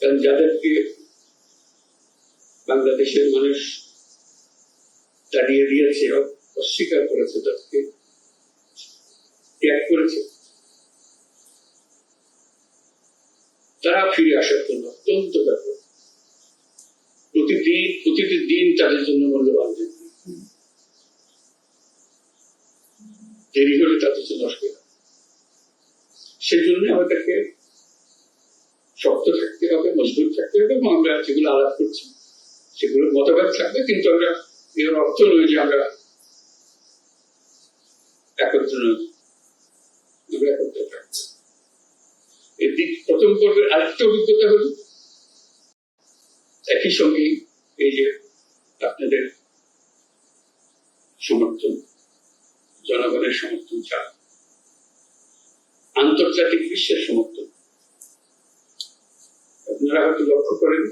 কারণ যাদেরকে বাংলাদেশের মানুষ দাঁড়িয়ে দিয়েছে, অস্বীকার করেছে, তাদেরকে ত্যাগ করেছে, তারা ফিরে আসার জন্য অত্যন্ত ব্যাপক। প্রতিটি দিন তাদের জন্য মূল্যবান। দেরি হলে তাদের জন্য অসুবিধা। সেজন্য আমাদেরকে শক্ত থাকতে হবে, মজবুত থাকতে হবে, এবং আমরা যেগুলো আলাপ করছি সেগুলোর মতভেদ থাকবে, কিন্তু আমরা এর অর্থ নয় যে আমরা একত্র নই, আমরা একত্র থাকবো। এদিক প্রথম পর্বের আরেকটা অভিজ্ঞতা হল একই সঙ্গে এই যে আপনাদের সমর্থন, জনগণের সমর্থন ছাড়া আন্তর্জাতিক বিশ্বের সমর্থন। আপনারা হয়তো লক্ষ্য করেন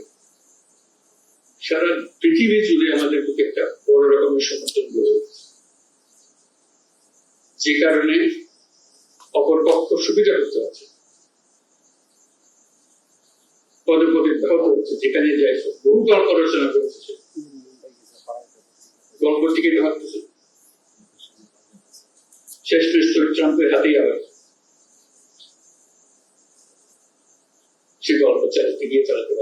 সারা পৃথিবী জুড়ে আমাদের প্রতি একটা বড় রকমের সমর্থন গড়ে উঠেছে, যে কারণে অপরপক্ষ সুবিধা করতে হচ্ছে, পদে পদে ব্যাহত হচ্ছে। যেখানে যাই বহু গল্প রচনা করেছে, গল্প থেকে ভাবতেছে শেষ মিস্টার ট্রাম্পের হাতেই আবার সে গল্প চালাতে গিয়ে চালাতে